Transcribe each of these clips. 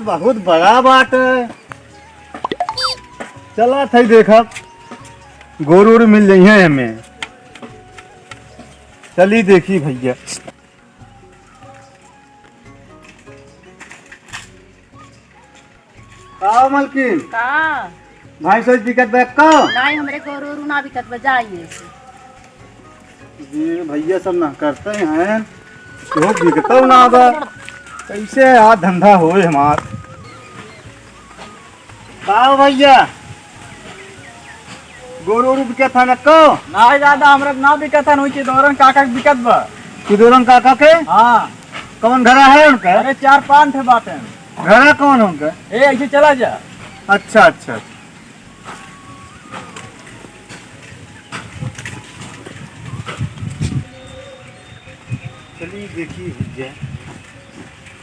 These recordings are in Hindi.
बहुत बड़ा बाट है। चला था देखा गोरू उरू मिल जाइए हमें। चली देखी भैया। का मलकिन का भाई सोच दिक्कत बैग का नहीं हमरे को रो ना भी कत बजाइए ये भैया सब ना करते हैं तो बिकता ना बा कैसे हाथ धंधा होए हमार। का भैया गोरू उरू बिकत था न को नहीं दादा हमरा ना बिकत है नोई दौरन काका के बिकत बा किदोरन काका के। हाँ कौन घरा है उनका? अरे 4-5 थे बातें घरा कौन उनका? ए ऐसे चला जा। अच्छा अच्छा चलिए देखिए भैया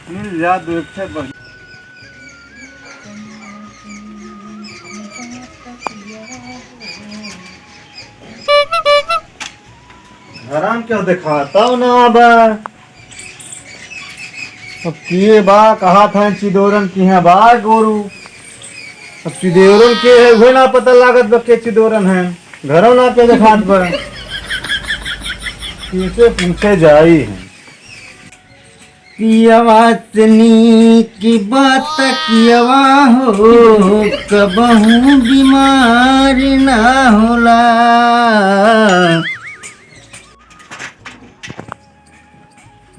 मिल जा देखते बढ़िया। घराम क्या दिखाता हूँ ना बा अब किए बा कहा था चिदोरन की है बा गोरू। अब चिदोरन के है वो ना पता लागत बा के चिदोरन है घरों ना के दिखात बा किसे पूछे जाई है। पियवातनी की बात कियवा हो कबहू बीमार ना होला।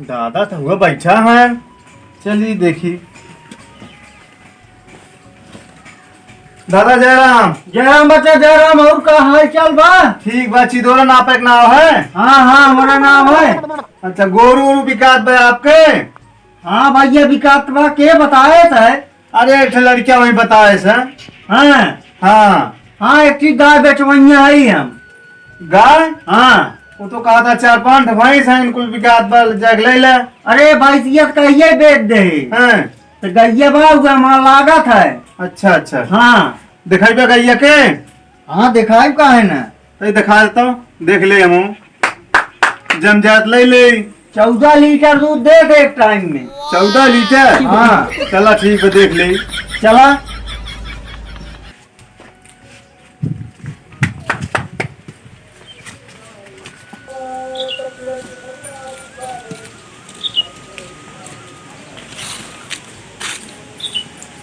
दादा तो हुआ बैठा है। चलिए देखी दादा जयराम। जयराम बच्चा जयराम और का हाल चाल बा? ठीक बा चिदोरन आप एक नाव है? हाँ हाँ हमारा नाम है। अच्छा गोरू उरू बिकात बा आपके? हाँ भैया विकास बा के बताए थे? अरे एक लड़किया वही बताए सर। हाँ हाँ हाँ एक चीज गाय बेचवैया है हम। गाय? हाँ वो तो कहा था 4-5 भैंस हैं इनको बिकात बा जग ले ले। अरे भैंसियत कहिए बेच दे हैं तो गैया बा हुआ हमारा लागत है। अच्छा अच्छा हाँ दिखाई बा गैया के? हाँ दिखाई का है ना तो दिखा देता हूँ देख ले हम जम जात ले ले। 14 लीटर दूध दे दे एक टाइम में। 14 लीटर? हाँ चला ठीक है देख ले। चला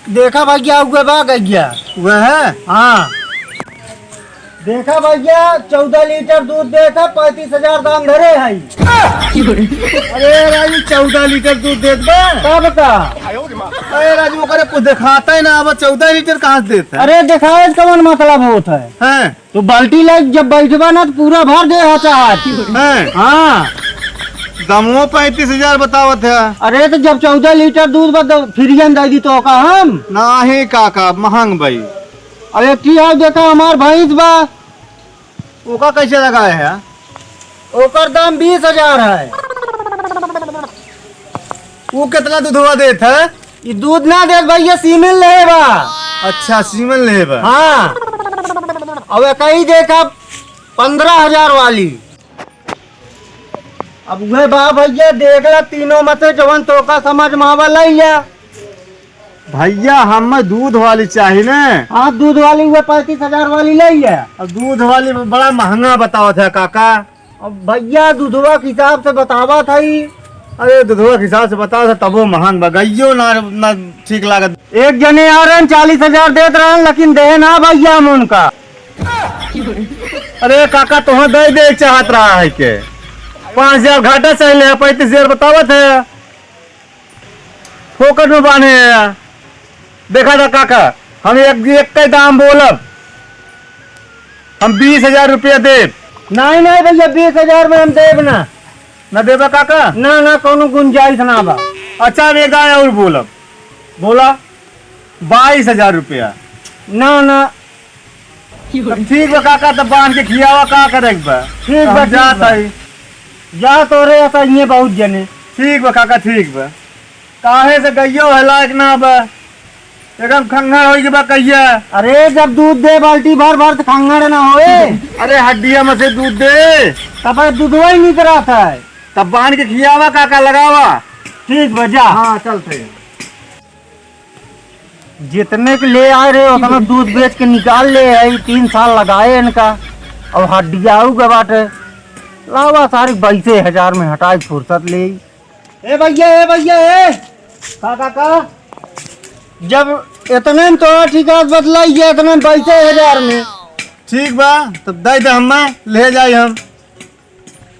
देखा भैया हुए बा गैया। वह है? हाँ देखा भैया 14 लीटर दूध देता 35,000 दाम धरे है। अरे राजू 14 लीटर दूध देत बा? कब का? अरे राजू वो करे कुछ दिखाता है ना अब 14 लीटर कहाँ से देता है? अरे दिखाए कौन मतलब होता है? हैं तो बाल्टी लाइक जब बैठवा ना तो पूरा भर दे चाहत। हैं हाँ दमो 35,000 बतावत है। अरे तो जब 14 लीटर दूध बता फ्रीजन दे दी तो का हम नाही काका महंग भाई। अरे की हाल देखा हमार भैंस बा ओका कैसे लगाए है? ओकर दाम 20,000 है। वो कितना दूधवा देता है? ये दूध ना दे भैया सीमेंट ले बा। अच्छा सीमन ले बा। हाँ अब कहीं देखा 15,000 वाली। अब वह बा भैया देख ला तीनों में से जवन तो का समझ में आवा ले लिया। भैया हमें दूध वाली चाहिए ना। हाँ दूध वाली हुआ 35,000 वाली ले लिया। अब दूध वाली में बड़ा महंगा बतावत है काका। अब भैया दूधवा के हिसाब से बतावा था ही। अरे दूधवा के हिसाब से बताओ था तबो महंग बा गइयो ना ठीक लागत। एक जने आ रहे 40,000 देते रहे लेकिन दे ना भैया हम उनका। अरे काका तुह दे चाहत रहा है के 5,000 घाटा चाहिए 35,000 बतावत है फोकट में बांधे है। देखा था काका हम एक का दाम बोलब हम 20,000 रुपया दे। नहीं नहीं भैया 20,000 में हम देव ना। न देबा काका? ना ना कोनो गुंजाइश ना बा। अच्छा एक दाम और बोलब बोला 22,000 रुपया। ना ना ठीक बा काका तब बांध के खियावा का करे बा। ठीक बा जाता है जा तो रे ऐसा ये बहुत जने। ठीक बा काका ठीक बा। काहे से गइयो है लायक ना बा एकदम खंगार हो बा कहिया। अरे जब दूध दे बाल्टी भर भर तो खंगाड़ ना होए। अरे हड्डिया में से दूध दे तब दूधवा ही निकल आता है। तब बांध के खियावा काका लगावा। ठीक बजा। हाँ चलते जितने के ले आए रहे उतना दूध बेच के निकाल ले है। 3 साल लगाए इनका और हड्डियाऊ के बाटे लावा सारी 22,000 में हटाई फुर्सत ले। ए भैया ए का जब इतने में तो ठिकास बदलाई इतने 22,000 में। ठीक बा तब दे दे हमें ले जाए हम।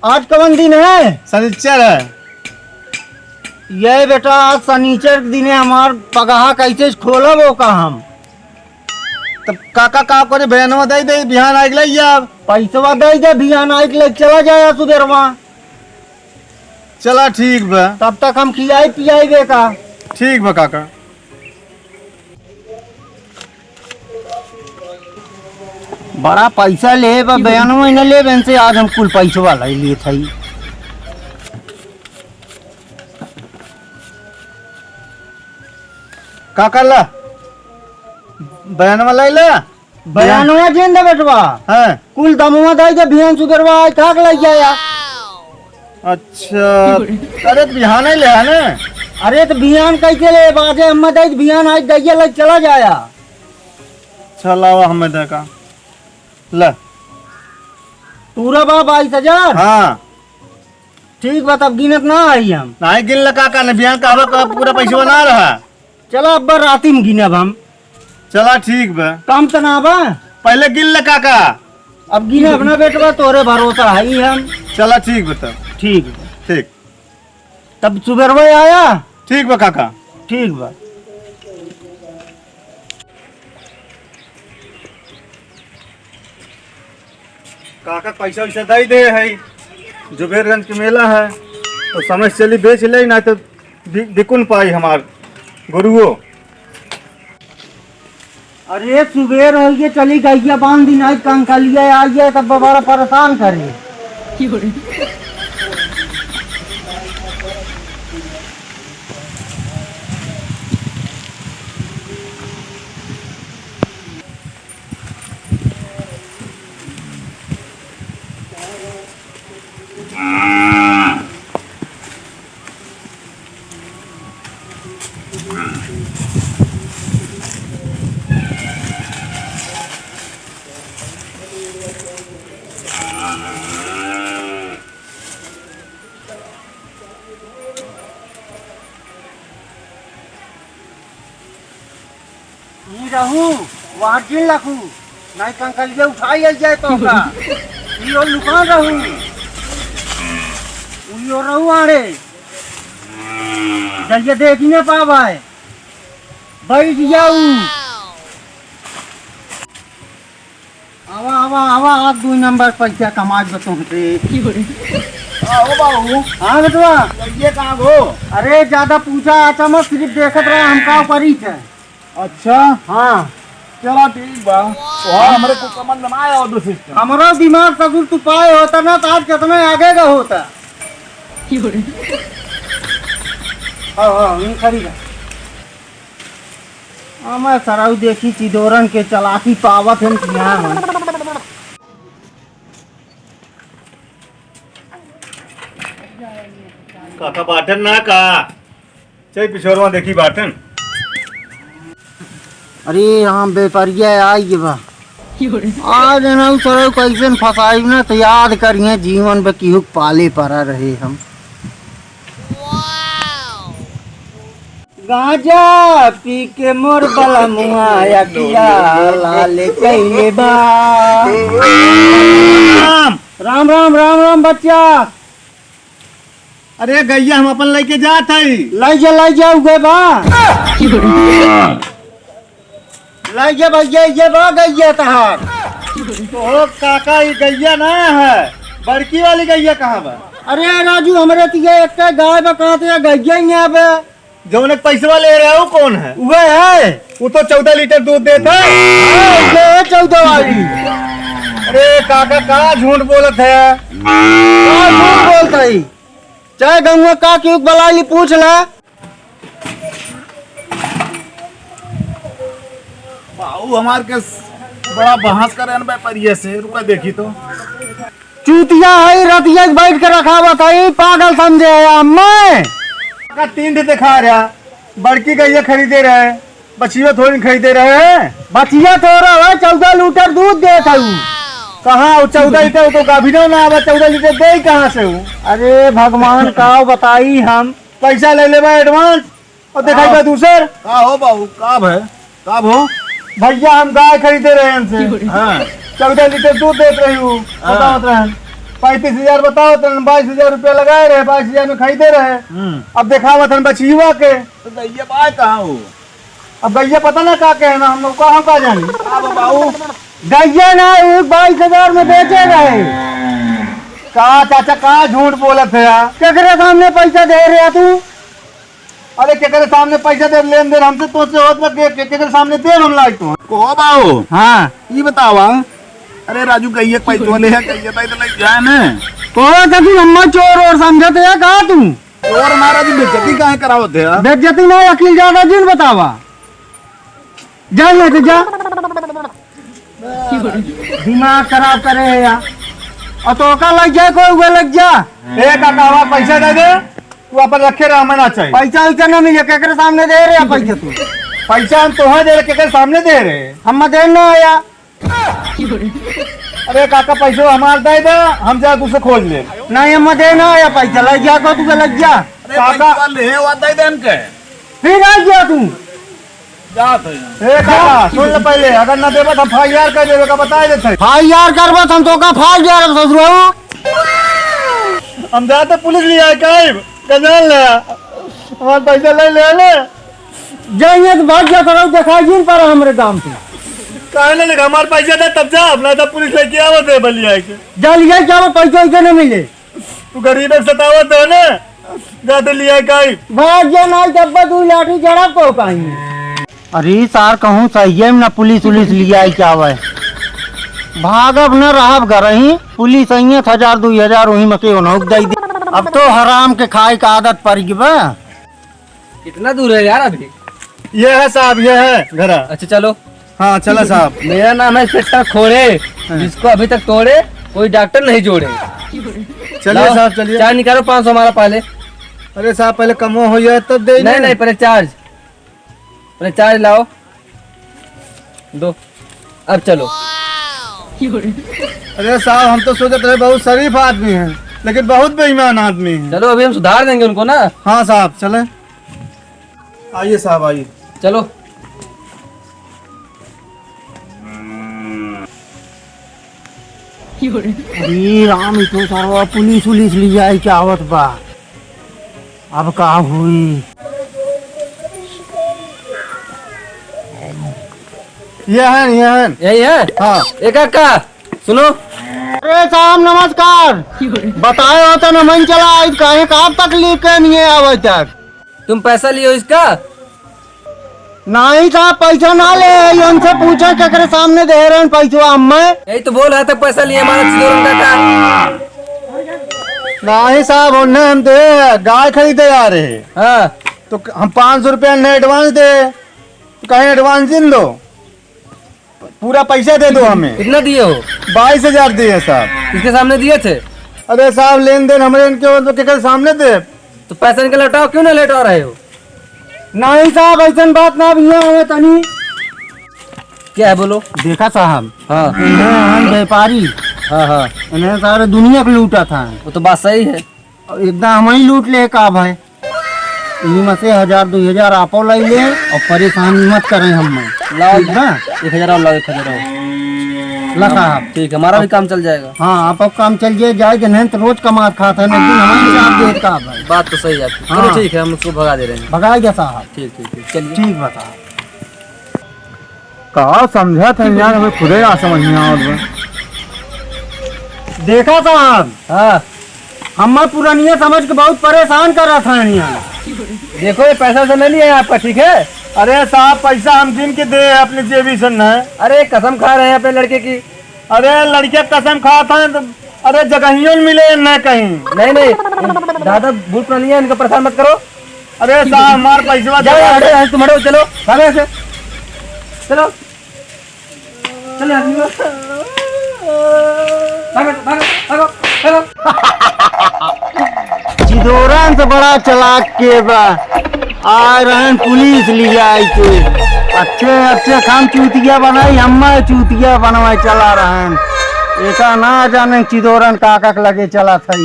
आज कौन दिन है? शनिचर है। ये बेटा आज शनिचर के दिन हमार पगहा कैसे खोलब हो का हम। तब काका का करे बयानवा दे दे बिहान आइग ले अब। पैसवा दे दे बिहान आइग ले चला जाए सुबेरवा। चला ठीक बा। तब तक हम खिलाई पियाई दे का। ठीक बा काका। बड़ा पैसा ले बा बयानवा न ले बेन से आज हम कुल पैसवा ले लिए थई। काका ला बयानवा ले ले। बयानवा जेन दे बेटवा है कुल दमवा दे दे बिहान सुबेरवा आज काक ले जाया। अच्छा अरे तो बिहान ही ले है ना। अरे तो बिहान कैसे ले बाजे हम दे बिहान आज दैया ले चला जाया। चला हमें देखा ले पूरा बा 22,000। हाँ ठीक बा तब गिनत ना आई हम। नहीं गिन लगा का न बिहान का पूरा पैसा बना रहा। चला अब राती में गिनब हम। चला ठीक बा। काम तो ना बा पहले गिन ले काका। अब गिनब ना बेटवा तोरे भरोसा है हम। चला ठीक बता। ठीक बा ठीक तब सुबेरवा आया। ठीक बा काका। ठीक बा। काका पैसा वैसा दे दे है। जुबेरगंज के मेला है तो समझ चली बेच ले ना तो बिकुन पाई हमार गुरुओ। अरे सुबेर हो गया चली गई बांध दिन आज कंकलिया आई तब बड़ा परेशान करे। रहूं वहाँ जिन रखूं नहीं कंकलिया उठाई जाए तो का यो लुकान रहूं यो रहूं आड़े जल्दी देख ही ना पावे बैठ जाऊं। आवा आवा आवा आज 2 नंबर पैसा कमा दो तुमसे। आओ बाबू। हाँ बेटवा ये कहाँ गो? अरे ज्यादा पूछा अच्छा मत सिर्फ देखत रहा हम का करी थे। अच्छा हाँ चला ठीक बा। तो हमारे को समझ में आया और सिस्टम। हमारा दिमाग सगुल तू पाए होता ना तो आज कितना आगे का होता। हाँ नहीं खरीदा। मैं सराउ देखी चिदोरन के चलाकी पावत हम यहाँ। काका बाटन ना का चल पिछोरवा देखी बाटन। अरे हाँ व्यापारिया आई बा आज ना सराउ कैसे फसाई ना तो याद करिए जीवन में केहू पाले पड़ा रहे हम। गाजा पी के मोर बला मुआ किया लाल कैले बा। राम राम राम राम बच्चा। अरे गैया हम अपन लेके जात हई। लाई जा उगे बा लाई जा भैया ये बा गैया तहार। तो काका ये गैया ना है बड़की वाली गैया कहाँ बा? अरे राजू हमरे तिये एक गाय बा कहाँ तो गैया ही यहाँ पे जो उन्हें पैसा ले रहा है वो कौन है? वो है वो तो 14 लीटर दूध देता है। 14 वाली। अरे काका का झूठ बोलत है। झूठ बोलता ही चाहे गंगा का क्यों बलाली पूछ ले। बाबू हमार के बड़ा बहस करे न परिये से रुका देखी तो चूतिया है रतिया बैठ के रखा हुआ था पागल समझे मैं का 3 दिखा रहा बड़की गैया खरीदे रहे बचिया थोड़ी खरीदे रहे हैं। बचिया थोड़ा है, 14 लीटर दूध देता हूँ। कहाँ वो 14 लीटर तो गाभी ना आवा, 14 लीटर दे कहाँ से हूँ। अरे भगवान का बताई हम पैसा ले ले एडवांस और दिखाई दूसर का हो बाबू काब है काब हो भैया हम गाय खरीदे रहे हैं इनसे। हाँ 14 लीटर दूध देख रही हूँ, बताओ 35,000 बताओ, 22,000 रुपया लगाए रहे, 22,000 में खरीदे रहे। अब देखा था बचिया के, तो दैया बाय कहाँ हो अब गैया पता ना क्या कहना, हम लोग कहाँ का जानी। बाबू गैया ना 22,000 में बेचे गए। कहा चाचा कहाँ झूठ बोलत है यार। केकरे सामने पैसा दे रहे तू? अरे केकरे सामने पैसा दे लेन देन हमसे तो से होत बा केकरे सामने दे हम लाइक तो। को बाबू हाँ ये बतावा अरे राजू गैया पैसा ले है गैया तो लग जाए ना कौन था तू? अम्मा चोर और समझते है कहा तुम? और महाराज बेइज्जती काहे करावत है बेइज्जती नहीं, अकील ज्यादा जिन बतावा। जा लेते जा, दिमाग खराब करे है यार। और तो का लग जाए कोई हुआ लग जा। ए काका पैसा दे दे, तू अपन रखे रह मना चाहिए। पैसा वैसा ना मिले, केकरे सामने दे रहे पैसा तू? पैसा हम तो दे रहे, केकरे सामने दे रहे। हम देना आया। अरे काका पैसा हमार दे दे, हम जा दूसरे खोज ले। नहीं हम देना आया पैसा, लग जा को तू लग जा। अरे पैसा ले हुआ दे देन के फिर आ गया तू। जात है ए काका सुन ले पहले, अगर ना देबा तो फायर कर देबे का बताए देते। भाई यार करबत हम तो का फाड़ जा रहा ससुराऊ। हम जाते पुलिस लिया है काइब कजान ले हमार पैसा ले ले जाइए तो भाग जा करो, दिखाई जिन पर हमरे दाम से। काहे ले हमार पैसा दे तब जा, अपना तो पुलिस लेके आवत है बलिया के। जा लिया जाओ, पैसा वैसा नहीं मिले। तू गरीब सतावत है ना, जाते लिया काइब। भाग जा ना डब्बा तू लाठी जड़ा को पाएंगे। अरे सार कहूँ सही है ना, पुलिस उलिस लिया क्या है? भागब न रहब घर ही, पुलिस आई 1,000 2,000 वही मके उन्होंने दे दी। अब तो हराम के खाए का आदत पड़ गई बा। कितना दूर है यार अभी? ये है साहब, ये है घरा। अच्छा चलो। हाँ चला साहब। मेरा नाम है इंस्पेक्टर खोड़े, जिसको अभी तक तोड़े कोई डॉक्टर नहीं जोड़े। चलिए लाओ, साहब चलिए। चार्ज निकालो 500 हमारा पहले। अरे साहब पहले कम हो जाए तब दे। नहीं नहीं पहले चार्ज लाओ दो, अब चलो। अरे साहब हम तो सोचते रहे बहुत शरीफ आदमी हैं, लेकिन बहुत बेईमान आदमी हैं। चलो अभी हम सुधार देंगे उनको ना। हाँ साहब चले, आइए साहब आइए। चलो अरे राम ई तो सारा पुलिस उलिस लिया है क्या आवत बा। अब का हुई? ये है यही है। हाँ। एक का सुनो। अरे साहब नमस्कार। बताए होता न मन चला आज काहे का तकलीफ के नहीं है अभी तक? तुम पैसा लियो इसका? नहीं साहब पैसा ना ले, उनसे पूछो केकरे सामने दे रहे हैं पैसा हम में। यही तो बोल रहा था पैसा लिए हमारा चिदोरन का। नहीं साहब उन्हें हम दे गाय खरीदे जा रहे, हाँ तो हम 500 रुपया ने एडवांस दे, तो कहीं एडवांस दिन दो, पूरा पैसा दे दो हमें। कितना दिए हो? 22,000 दिए साहब। इसके सामने दिए थे? अरे साहब लेन देन हमारे इनके तो केकरे सामने दे। तो पैसा इनके लौटाओ, क्यों ना लौटा रहे हो? नहीं साहब ऐसा बात ना भी है तनी। क्या है बोलो। देखा साहब, हाँ इन्हें व्यापारी, हाँ हाँ इन्हें सारे दुनिया को लूटा था। वो तो बात सही है। और एकदम हम ही लूट ले का भाई। इन्हीं में से 1,000 2,000 आपो ले ले और परेशानी मत करें हम में। लाओ ठीक ना? 1,000 और लाओ, 1,000 और। ला साहब ठीक है, हमारा भी काम चल जाएगा। हाँ आप अब काम चल जाए नहीं तो रोज कमात खाता है, लेकिन हमारे साथ देत का भाई। बात तो सही है आपकी। हाँ। चलो ठीक है, हम उसको भगा दे रहे हैं। भगा गया साहब। ठीक ठीक ठीक चलिए। ठीक बता। कहा समझा था यार, हमें खुदे ना समझ में आओ। देखा साहब, हाँ हम पुरानिया समझ के बहुत परेशान कर रहा था यहाँ। देखो ये पैसा वैसा नहीं लिया है आपका, ठीक है? अरे साहब पैसा हम गिन के दे अपने जेबी से न। अरे कसम खा रहे हैं अपने लड़के की। अरे लड़के कसम खाता है तो अरे जगहियों में मिले न कहीं। नहीं नहीं दादा भूल पुरानी है, इनको परेशान मत करो। अरे साहब हमार पैसा जाओ हटो, तुम हटो, चलो भागो से, चलो चलो आदमी लोग। भागो भागो भागो भागो। चिदोरन से बड़ा चलाक के बा आ रहे पुलिस लिया आई के। अच्छे अच्छे खान चूतिया बनाई, हम चूतिया बनवाए चला रहे हैं। एका ना जाने चिदोरन काका के लगे चला था।